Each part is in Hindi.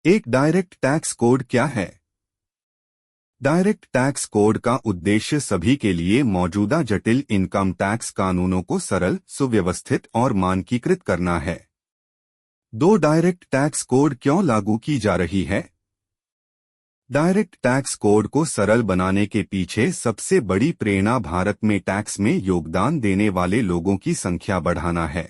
एक डायरेक्ट टैक्स कोड क्या है? डायरेक्ट टैक्स कोड का उद्देश्य सभी के लिए मौजूदा जटिल इनकम टैक्स कानूनों को सरल, सुव्यवस्थित और मानकीकृत करना है। दो डायरेक्ट टैक्स कोड क्यों लागू की जा रही है? डायरेक्ट टैक्स कोड को सरल बनाने के पीछे सबसे बड़ी प्रेरणा भारत में टैक्स में योगदान देने वाले लोगों की संख्या बढ़ाना है।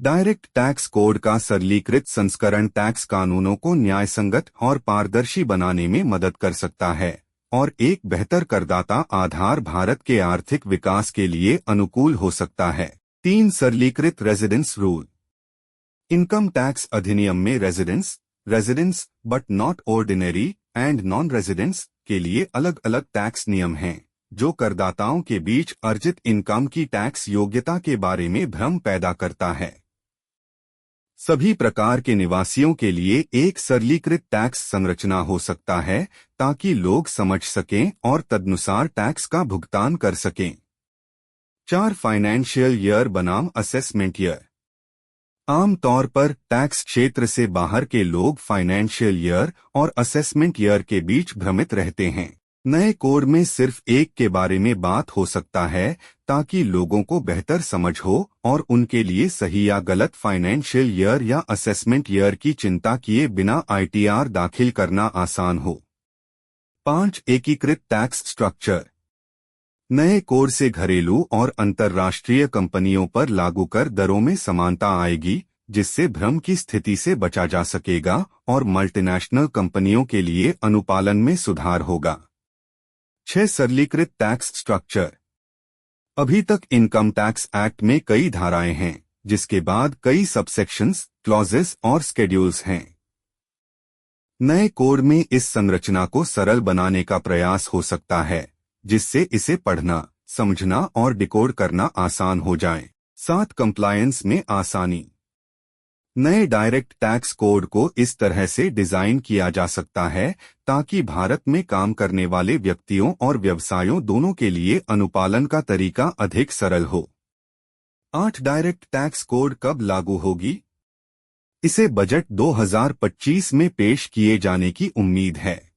डायरेक्ट टैक्स कोड का सरलीकृत संस्करण टैक्स कानूनों को न्यायसंगत और पारदर्शी बनाने में मदद कर सकता है और एक बेहतर करदाता आधार भारत के आर्थिक विकास के लिए अनुकूल हो सकता है। 3 सरलीकृत रेजिडेंस रूल। इनकम टैक्स अधिनियम में residence but not ordinary and non residence के लिए अलग अलग टैक्स नियम हैं, जो करदाताओं के बीच अर्जित इनकम की टैक्स योग्यता के बारे में भ्रम पैदा करता है। सभी प्रकार के निवासियों के लिए एक सरलीकृत टैक्स संरचना हो सकता है ताकि लोग समझ सकें और तदनुसार टैक्स का भुगतान कर सकें। 4 फाइनेंशियल ईयर बनाम असेसमेंट ईयर। आमतौर पर टैक्स क्षेत्र से बाहर के लोग फाइनेंशियल ईयर और असेसमेंट ईयर के बीच भ्रमित रहते हैं। नए कोड में सिर्फ एक के बारे में बात हो सकता है ताकि लोगों को बेहतर समझ हो और उनके लिए सही या गलत फाइनेंशियल ईयर या असेसमेंट ईयर की चिंता किए बिना आईटीआर दाखिल करना आसान हो। 5 एकीकृत टैक्स स्ट्रक्चर। नए कोड से घरेलू और अंतर्राष्ट्रीय कंपनियों पर लागू कर दरों में समानता आएगी, जिससे भ्रम की स्थिति से बचा जा सकेगा और मल्टीनेशनल कंपनियों के लिए अनुपालन में सुधार होगा। 6 सरलीकृत टैक्स स्ट्रक्चर। अभी तक इनकम टैक्स एक्ट में कई धाराएं हैं, जिसके बाद कई सबसेक्शंस, क्लॉजेस और स्केड्यूल्स हैं। नए कोड में इस संरचना को सरल बनाने का प्रयास हो सकता है, जिससे इसे पढ़ना, समझना और डिकोड करना आसान हो जाए। 7 कंप्लायंस में आसानी। नए डायरेक्ट टैक्स कोड को इस तरह से डिजाइन किया जा सकता है ताकि भारत में काम करने वाले व्यक्तियों और व्यवसायों दोनों के लिए अनुपालन का तरीका अधिक सरल हो। 8 डायरेक्ट टैक्स कोड कब लागू होगी? इसे बजट 2025 में पेश किए जाने की उम्मीद है।